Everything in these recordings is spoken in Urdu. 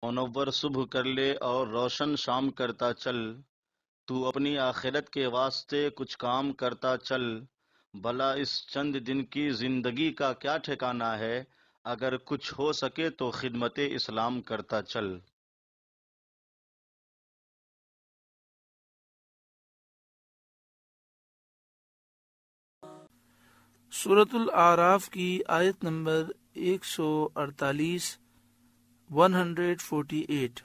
منور صبح کر لے اور روشن شام کرتا چل، تو اپنی آخرت کے واسطے کچھ کام کرتا چل، بھلا اس چند دن کی زندگی کا کیا ٹھکانہ ہے، اگر کچھ ہو سکے تو خدمت اسلام کرتا چل۔ سورۃ الاعراف کی آیت نمبر 148 148۔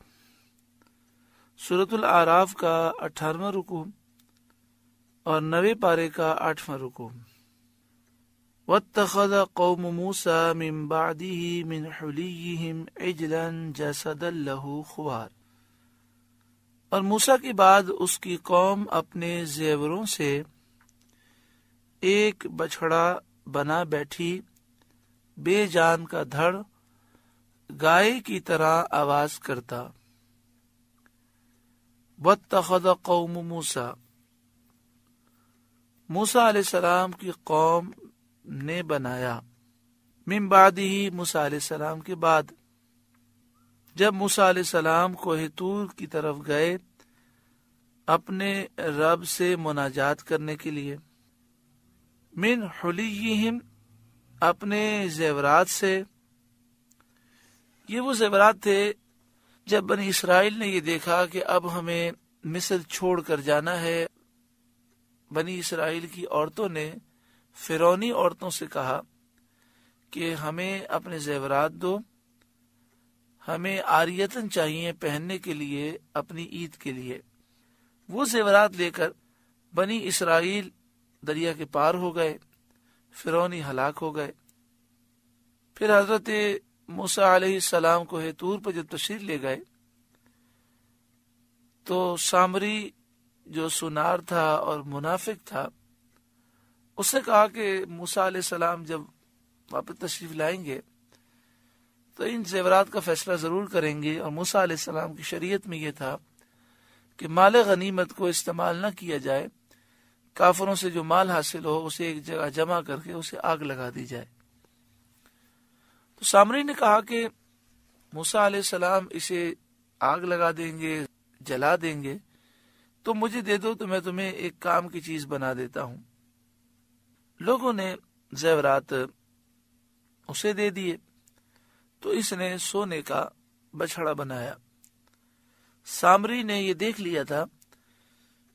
سورۃ الاعراف کا 18واں رکوع اور 9ویں پارے کا 8واں رکوع۔ واتخذ قوم موسیٰ من بعدہ من حلیہم عجلا جسدا لہ خوار، اور موسیٰ کے بعد اس کی قوم اپنے زیوروں سے ایک بچھڑا بنا بیٹھی، بے جان کا دھڑ، گائے کی طرح آواز کرتا۔ واتخذ قوم موسیٰ، موسیٰ علیہ السلام کی قوم نے بنایا، من بعدہ، موسیٰ علیہ السلام کے بعد، جب موسیٰ علیہ السلام کوہ طور کی طرف گئے اپنے رب سے مناجات کرنے کے لیے، من حلیہم، اپنے زیورات سے۔ یہ وہ زیورات تھے جب بنی اسرائیل نے یہ دیکھا کہ اب ہمیں مصر چھوڑ کر جانا ہے، بنی اسرائیل کی عورتوں نے فرعونی عورتوں سے کہا کہ ہمیں اپنے زیورات دو، ہمیں عاریتن چاہیے پہننے کے لیے اپنی عید کے لیے۔ وہ زیورات لے کر بنی اسرائیل دریا کے پار ہو گئے، فرعونی ہلاک ہو گئے۔ پھر حضرت موسیٰ علیہ السلام کوہ طور پر جب تشریف لے گئے تو سامری جو سنار تھا اور منافق تھا، اس نے کہا کہ موسیٰ علیہ السلام جب واپس تشریف لائیں گے تو ان زیورات کا فیصلہ ضرور کریں گے، اور موسیٰ علیہ السلام کی شریعت میں یہ تھا کہ مال غنیمت کو استعمال نہ کیا جائے، کافروں سے جو مال حاصل ہو اسے ایک جگہ جمع کر کے اسے آگ لگا دی جائے۔ تو سامری نے کہا کہ موسیٰ علیہ السلام اسے آگ لگا دیں گے، جلا دیں گے، تو مجھے دے دو تو میں تمہیں ایک کام کی چیز بنا دیتا ہوں۔ لوگوں نے زیورات اسے دے دیے تو اس نے سونے کا بچھڑا بنایا۔ سامری نے یہ دیکھ لیا تھا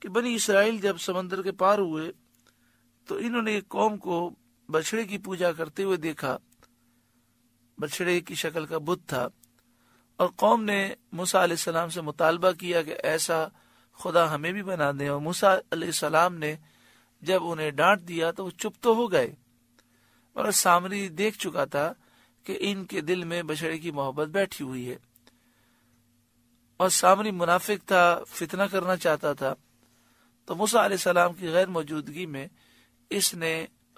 کہ بنی اسرائیل جب سمندر کے پار ہوئے تو انہوں نے ایک قوم کو بچھڑے کی پوجا کرتے ہوئے دیکھا، بچھڑے کی شکل کا بت تھا، اور قوم نے موسیٰ علیہ السلام سے مطالبہ کیا کہ ایسا خدا ہمیں بھی بنا دیں، اور موسیٰ علیہ السلام نے جب انہیں ڈانٹ دیا تو وہ چپ تو ہو گئے، مگر سامری دیکھ چکا تھا کہ ان کے دل میں بچھڑے کی محبت بیٹھی ہوئی ہے، اور سامری منافق تھا، فتنہ کرنا چاہتا تھا۔ تو موسیٰ علیہ السلام کی غیر موجودگی میں اس نے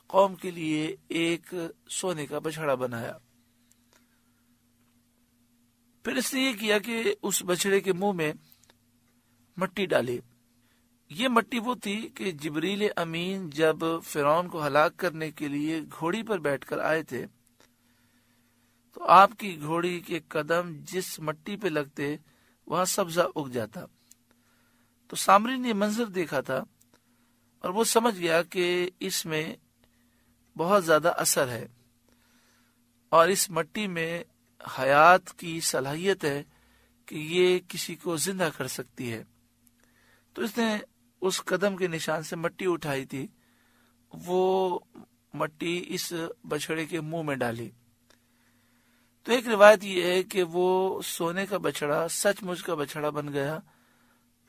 قوم کے لیے ایک سونے کا بچھڑا بنایا۔ پھر اس نے یہ کیا کہ اس بچھڑے کے منہ میں مٹی ڈالی۔ یہ مٹی وہ تھی کہ جبریل امین جب فرعون کو ہلاک کرنے کے لیے گھوڑی پر بیٹھ کر آئے تھے تو آپ کی گھوڑی کے قدم جس مٹی پہ لگتے وہاں سبزہ اگ جاتا۔ تو سامری نے منظر دیکھا تھا اور وہ سمجھ گیا کہ اس میں بہت زیادہ اثر ہے اور اس مٹی میں حیات کی صلاحیت ہے کہ یہ کسی کو زندہ کر سکتی ہے۔ تو اس نے اس قدم کے نشان سے مٹی اٹھائی تھی، وہ مٹی اس بچھڑے کے منہ میں ڈالی۔ تو ایک روایت یہ ہے کہ وہ سونے کا بچھڑا سچ مچ کا بچھڑا بن گیا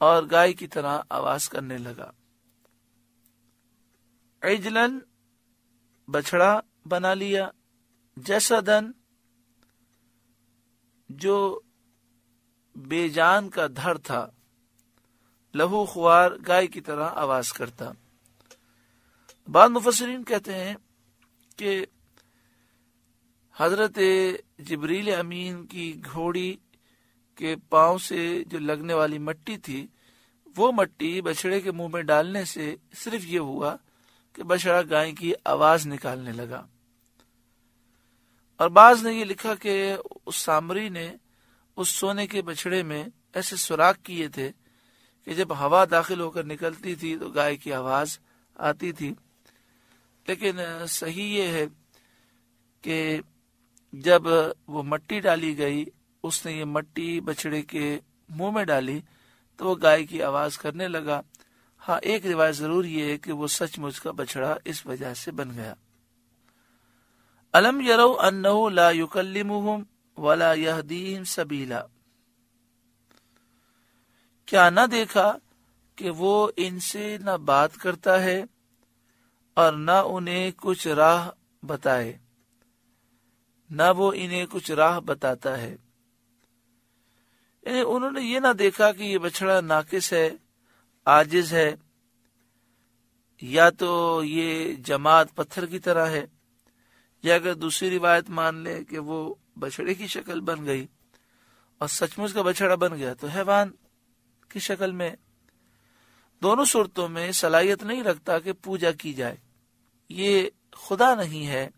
اور گائے کی طرح آواز کرنے لگا۔ عجلن، بچھڑا بنا لیا، جسدن، جو بے جان کا دھڑ تھا، لہو خوار، گائے کی طرح آواز کرتا۔ بعض مفسرین کہتے ہیں کہ حضرت جبریل امین کی گھوڑی کے پاؤں سے جو لگنے والی مٹی تھی، وہ مٹی بچھڑے کے منہ میں ڈالنے سے صرف یہ ہوا کہ بچھڑا گائے کی آواز نکالنے لگا۔ اور بعض نے یہ لکھا کہ اس سامری نے اس سونے کے بچڑے میں ایسے سوراخ کیے تھے کہ جب ہوا داخل ہو کر نکلتی تھی تو گائے کی آواز آتی تھی. لیکن صحیح یہ ہے کہ جب وہ مٹی ڈالی گئی، اس نے یہ مٹی بچڑے کے منہ میں ڈالی تو وہ گائے کی آواز کرنے لگا. ہاں، ایک روایت ضرور یہ ہے کہ وہ سچ مچ کا بچڑا اس وجہ سے بن گیا. الم یروا انہ لا یکلمہم ولا یہدیہم سبیلا، کیا نہ دیکھا کہ وہ ان سے نہ بات کرتا ہے اور نہ انہیں کچھ راہ بتائے، نہ وہ انہیں کچھ راہ بتاتا ہے. یعنی انہوں نے یہ نہ دیکھا کہ یہ بچڑا ناقص ہے، عاجز ہے، یا تو یہ جماد پتھر کی طرح ہے، یا اگر دوسری روایت مان لے کہ وہ بچڑے کی شکل بن گئی اور سچ مچ کا بچڑا بن گیا تو حیوان کی شکل میں. دونوں صورتوں میں صلاحیت نہیں رکھتا کہ پوجا کی جائے. یہ خدا نہیں ہے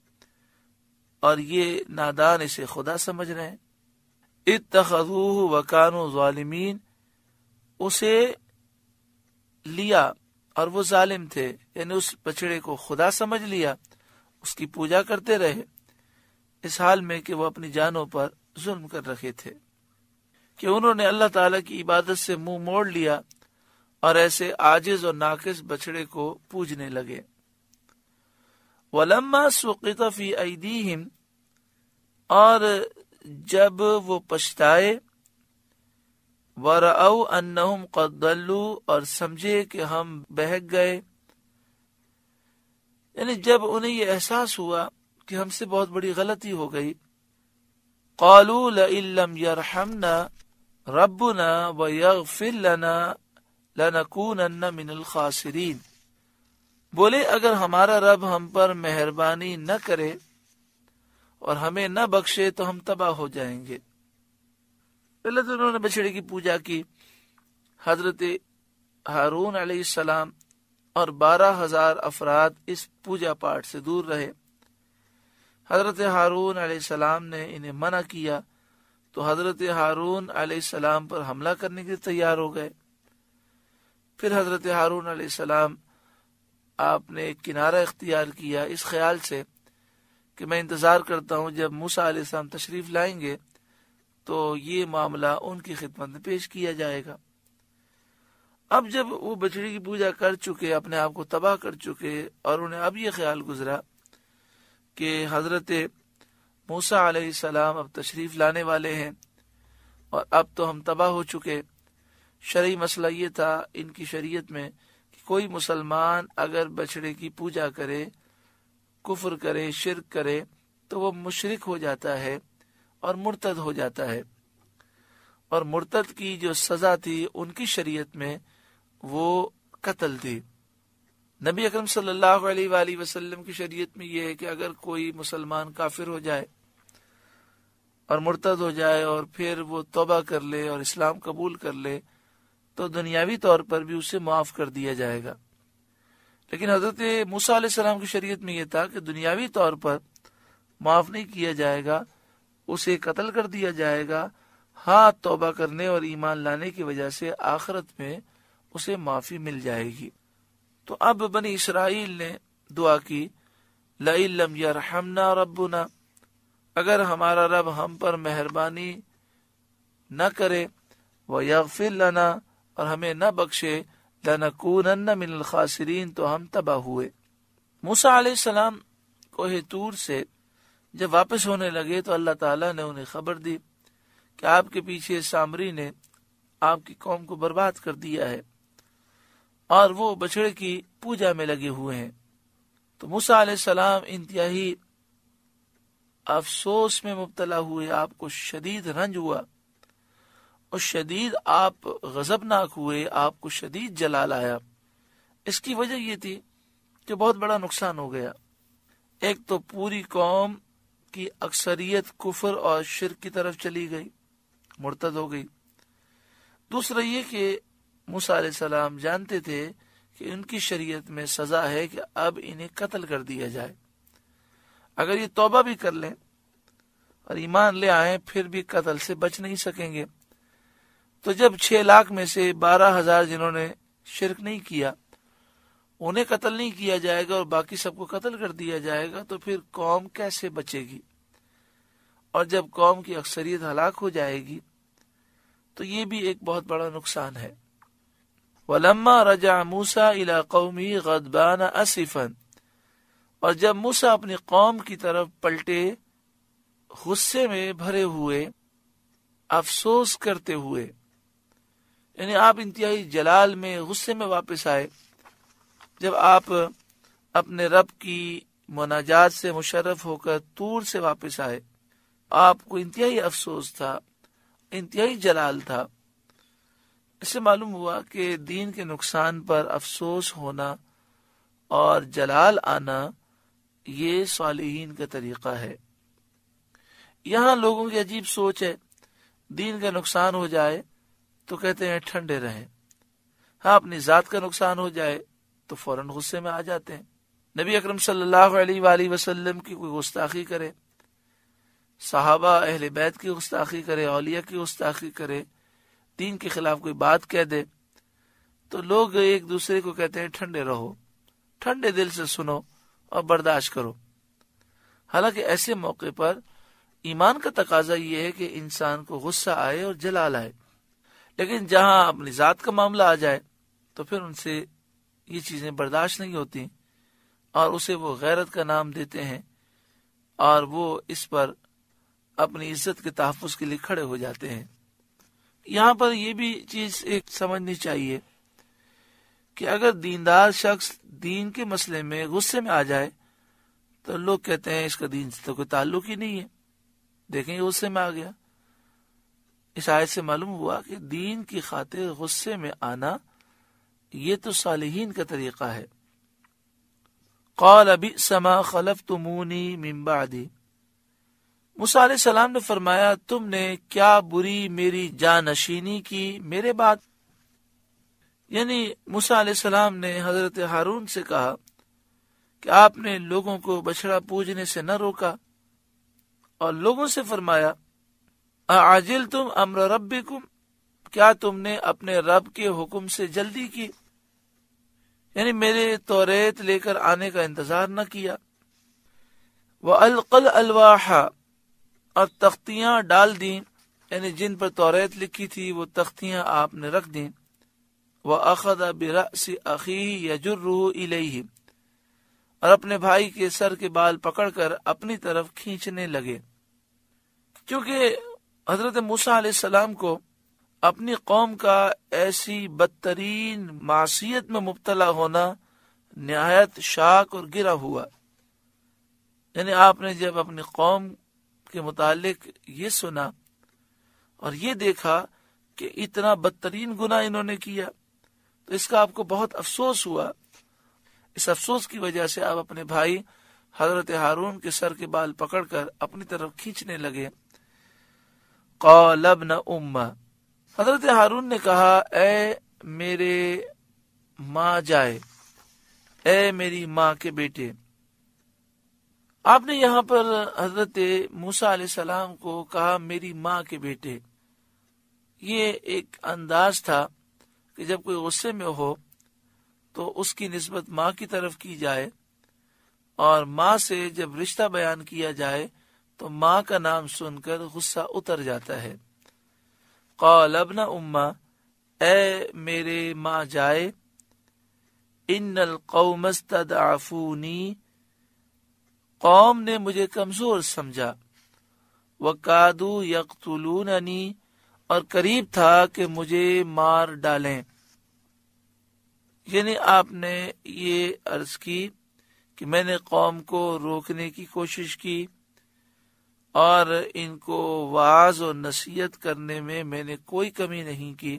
اور یہ نادان اسے خدا سمجھ رہے ہیں. اتخذوہ وکانوا ظالمین، اسے لیا اور وہ ظالم تھے، یعنی اس بچڑے کو خدا سمجھ لیا، اس کی پوجا کرتے رہے، اس حال میں کہ وہ اپنی جانوں پر ظلم کر رکھے تھے کہ انہوں نے اللہ تعالیٰ کی عبادت سے منہ موڑ لیا اور ایسے عاجز اور ناقص بچڑے کو پوجنے لگے. وَلَمَّا سُقِطَ فِي أَيْدِيهِمْ، اور جب وہ پچھتائے، وَرَأَوْا أَنَّهُمْ قَدْ ضَلُّوا، اور سمجھے کہ ہم بہک گئے، یعنی جب انہیں یہ احساس ہوا کہ ہم سے بہت بڑی غلطی ہو گئی، قَالُوا لَئِن لَّمْ يَرْحَمْنَا رَبُّنَا وَيَغْفِرْ لَنَا لَنَكُونَنَّ مِنَ الْخَاسِرِينَ، بولے اگر ہمارا رب ہم پر مہربانی نہ کرے اور ہمیں نہ بخشے تو ہم تباہ ہو جائیں گے. پہلے تو انہوں نے بچڑے کی پوجا کی. حضرت ہارون علیہ السلام اور 12,000 افراد اس پوجا پاٹ سے دور رہے. حضرت ہارون علیہ السلام نے انہیں منع کیا تو حضرت ہارون علیہ السلام پر حملہ کرنے کے لیے تیار ہو گئے. پھر حضرت ہارون علیہ السلام آپ نے ایک کنارہ اختیار کیا اس خیال سے کہ میں انتظار کرتا ہوں جب موسیٰ علیہ السلام تشریف لائیں گے تو یہ معاملہ ان کی خدمت میں پیش کیا جائے گا. اب جب وہ بچڑی کی پوجا کر چکے، اپنے آپ کو تباہ کر چکے، اور انہیں اب یہ خیال گزرا کہ حضرت موسیٰ علیہ السلام اب تشریف لانے والے ہیں اور اب تو ہم تباہ ہو چکے. شرعی مسئلہ یہ تھا ان کی شریعت میں کہ کوئی مسلمان اگر بچڑے کی پوجا کرے، کفر کرے، شرک کرے تو وہ مشرک ہو جاتا ہے اور مرتد ہو جاتا ہے. اور مرتد کی جو سزا تھی ان کی شریعت میں وہ قتل تھی. نبی اکرم صلی اللہ علیہ وآلہ وسلم کی شریعت میں یہ ہے کہ اگر کوئی مسلمان کافر ہو جائے اور مرتد ہو جائے اور پھر وہ توبہ کر لے اور اسلام قبول کر لے تو دنیاوی طور پر بھی اسے معاف کر دیا جائے گا. لیکن حضرت موسیٰ علیہ السلام کی شریعت میں یہ تھا کہ دنیاوی طور پر معاف نہیں کیا جائے گا، اسے قتل کر دیا جائے گا. ہاں، توبہ کرنے اور ایمان لانے کی وجہ سے آخرت میں اسے معافی مل جائے گی. تو اب بنی اسرائیل نے دعا کی، لَئِن لَّمْ يَرْحَمْنَا رَبُّنَا، اگر ہمارا رب ہم پر مہربانی نہ کرے، وَيَغْفِرْ لَنَا، اور ہمیں نہ بخشے، لَنَكُونَنَّ مِنَ الْخَاسِرِينَ، تو ہم تباہ ہوئے. موسیٰ علیہ السلام کوہ طور سے جب واپس ہونے لگے تو اللہ تعالیٰ نے انہیں خبر دی کہ آپ کے پیچھے سامری نے آپ کی قوم کو برباد کر دیا ہے اور وہ بچڑے کی پوجا میں لگے ہوئے ہیں. تو موسیٰ علیہ السلام انتہائی افسوس میں مبتلا ہوئے، آپ کو شدید رنج ہوا اور شدید آپ غضبناک ہوئے، آپ کو شدید جلال آیا. اس کی وجہ یہ تھی کہ بہت بڑا نقصان ہو گیا. ایک تو پوری قوم کی اکثریت کفر اور شرک کی طرف چلی گئی، مرتد ہو گئی. دوسرا یہ کہ موسیٰ علیہ السلام جانتے تھے کہ ان کی شریعت میں سزا ہے کہ اب انہیں قتل کر دیا جائے. اگر یہ توبہ بھی کر لیں اور ایمان لے آئیں پھر بھی قتل سے بچ نہیں سکیں گے۔ تو جب 6 لاکھ میں سے 12,000 جنہوں نے شرک نہیں کیا انہیں قتل نہیں کیا جائے گا اور باقی سب کو قتل کر دیا جائے گا تو پھر قوم کیسے بچے گی؟ اور جب قوم کی اکثریت ہلاک ہو جائے گی تو یہ بھی ایک بہت بڑا نقصان ہے۔ وَلَمَّا رَجَعَ مُوسَىٰ إِلَىٰ قَوْمِهِ غَضْبَانَ أَسِفًا، اور جب موسیٰ اپنی قوم کی طرف پلٹے غصے میں بھرے ہوئے، افسوس کرتے ہوئے، یعنی آپ انتہائی جلال میں غصے میں واپس آئے۔ جب آپ اپنے رب کی مناجات سے مشرف ہو کر طور سے واپس آئے، آپ کو انتہائی افسوس تھا، انتہائی جلال تھا۔ اس سے معلوم ہوا کہ دین کے نقصان پر افسوس ہونا اور جلال آنا یہ صالحین کا طریقہ ہے۔ یہاں لوگوں کی عجیب سوچ ہے، دین کا نقصان ہو جائے تو کہتے ہیں ٹھنڈے رہیں، ہاں اپنی ذات کا نقصان ہو جائے تو فوراً غصے میں آ جاتے ہیں۔ نبی اکرم صلی اللہ علیہ وآلہ وسلم کی کوئی گستاخی کرے، صحابہ اہل بیت کی گستاخی کرے، اولیاء کی گستاخی کرے، دین کے خلاف کوئی بات کہہ دے تو لوگ ایک دوسرے کو کہتے ہیں ٹھنڈے رہو، ٹھنڈے دل سے سنو اور برداشت کرو۔ حالانکہ ایسے موقع پر ایمان کا تقاضا یہ ہے کہ انسان کو غصہ آئے اور جلال آئے، لیکن جہاں اپنی ذات کا معاملہ آ جائے تو پھر ان سے یہ چیزیں برداشت نہیں ہوتی اور اسے وہ غیرت کا نام دیتے ہیں اور وہ اس پر اپنی عزت کے تحفظ کے لیے کھڑے ہو جاتے ہیں۔ یہاں پر یہ بھی چیز ایک سمجھنی چاہیے کہ اگر دیندار شخص دین کے مسئلے میں غصے میں آ جائے تو لوگ کہتے ہیں اس کا دین سے تو کوئی تعلق ہی نہیں ہے، دیکھیں یہ غصے میں آ گیا۔ اس آیت سے معلوم ہوا کہ دین کی خاطر غصے میں آنا یہ تو صالحین کا طریقہ ہے۔ قال بئس ما خلفتمونی من بعدی، موسیٰ علیہ السلام نے فرمایا تم نے کیا بری میری جانشینی کی میرے بعد۔ یعنی موسیٰ علیہ السلام نے حضرت ہارون سے کہا کہ آپ نے لوگوں کو بچڑا پوجنے سے نہ روکا، اور لوگوں سے فرمایا اعجلتم امر ربکم، کیا تم نے اپنے رب کے حکم سے جلدی کی، یعنی میرے توریت لے کر آنے کا انتظار نہ کیا۔ وَأَلْقَى الْأَلْوَاحَ، اور تختیاں ڈال دیں، یعنی جن پر توریت لکھی تھی وہ تختیاں آپ نے رکھ دیں۔ وَأَخَذَ بِرَأْسِ أَخِيهِ يَجُرُّهُ إِلَيْهِ، اور اپنے بھائی کے سر کے بال پکڑ کر اپنی طرف کھینچنے لگے، کیونکہ حضرت موسیٰ علیہ السلام کو اپنی قوم کا ایسی بدترین معصیت میں مبتلا ہونا نہایت شاک اور گرا ہوا۔ یعنی آپ نے جب اپنی قوم کے متعلق یہ سنا اور یہ دیکھا کہ اتنا بدترین گناہ انہوں نے کیا تو اس کا آپ کو بہت افسوس ہوا۔ اس افسوس کی وجہ سے آپ اپنے بھائی حضرت ہارون کے سر کے بال پکڑ کر اپنی طرف کھینچنے لگے۔ قال ابن امہ، حضرت ہارون نے کہا اے میرے ماں جائے، اے میری ماں کے بیٹے۔ آپ نے یہاں پر حضرت موسیٰ علیہ السلام کو کہا میری ماں کے بیٹے، یہ ایک انداز تھا کہ جب کوئی غصے میں ہو تو اس کی نسبت ماں کی طرف کی جائے، اور ماں سے جب رشتہ بیان کیا جائے تو ماں کا نام سن کر غصہ اتر جاتا ہے۔ قال ابن امہ، اے میرے ماں جائے، ان القوم استضعفونی، قوم نے مجھے کمزور سمجھا، وَقَادُوا يَقْتُلُونَنِي، اور قریب تھا کہ مجھے مار ڈالیں۔ یعنی آپ نے یہ عرض کی کہ میں نے قوم کو روکنے کی کوشش کی اور ان کو وعظ و نصیحت کرنے میں نے کوئی کمی نہیں کی،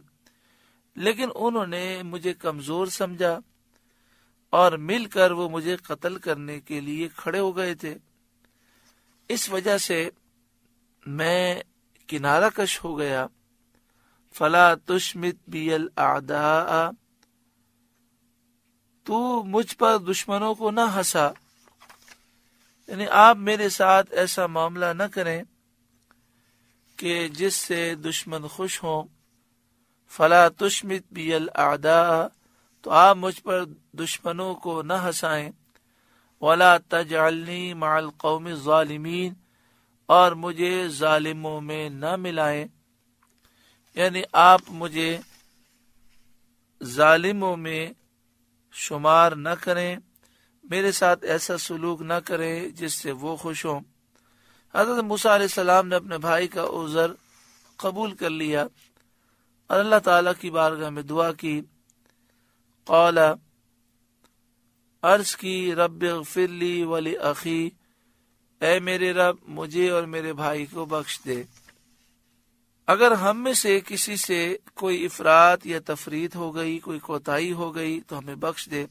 لیکن انہوں نے مجھے کمزور سمجھا اور مل کر وہ مجھے قتل کرنے کے لیے کھڑے ہو گئے تھے۔ اس وجہ سے میں کنارہ کش ہو گیا۔ فلا تشمت بی الاعداء، تو مجھ پر دشمنوں کو نہ ہنسا، یعنی آپ میرے ساتھ ایسا معاملہ نہ کریں کہ جس سے دشمن خوش ہوں، فلا تشمت بی الاعداء، تو آپ مجھ پر دشمنوں کو نہ ہنسائیں، ولا تجعلنی مع القوم الظالمین، اور مجھے ظالموں میں نہ ملائیں، یعنی آپ مجھے ظالموں میں شمار نہ کریں، میرے ساتھ ایسا سلوک نہ کریں جس سے وہ خوش ہوں۔ حضرت موسیٰ علیہ السلام نے اپنے بھائی کا عذر قبول کر لیا اور اللہ تعالیٰ کی بارگاہ میں دعا کی، قال، عرض کی، رب اغفر لی ولی اخی، اے میرے رب مجھے اور میرے بھائی کو بخش دے۔ اگر ہم میں سے کسی سے کوئی افراط یا تفریط ہو گئی، کوئی کوتاہی ہو گئی تو ہمیں بخش دے۔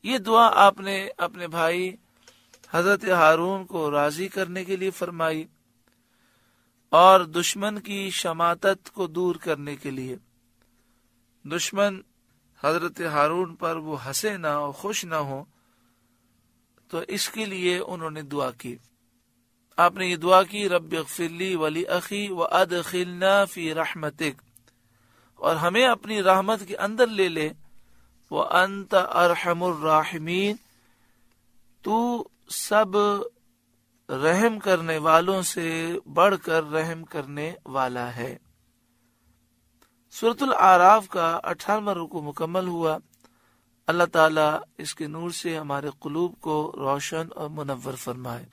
یہ دعا آپ نے اپنے بھائی حضرت ہارون کو راضی کرنے کے لیے فرمائی اور دشمن کی شماتت کو دور کرنے کے لیے۔ دشمن حضرت ہارون پر وہ ہنسے نہ ہو، خوش نہ ہو، تو اس کے لیے انہوں نے دعا کی۔ آپ نے یہ دعا کی، رب اغفر لی ولی اخی وادخلنا فی رحمتک، اور ہمیں اپنی رحمت کے اندر لے لے، وانت ارحم الراحمین، تو سب رحم کرنے والوں سے بڑھ کر رحم کرنے والا ہے۔ سورۃ الاعراف کا 18واں رکوع مکمل ہوا۔ اللہ تعالیٰ اس کے نور سے ہمارے قلوب کو روشن اور منور فرمائے۔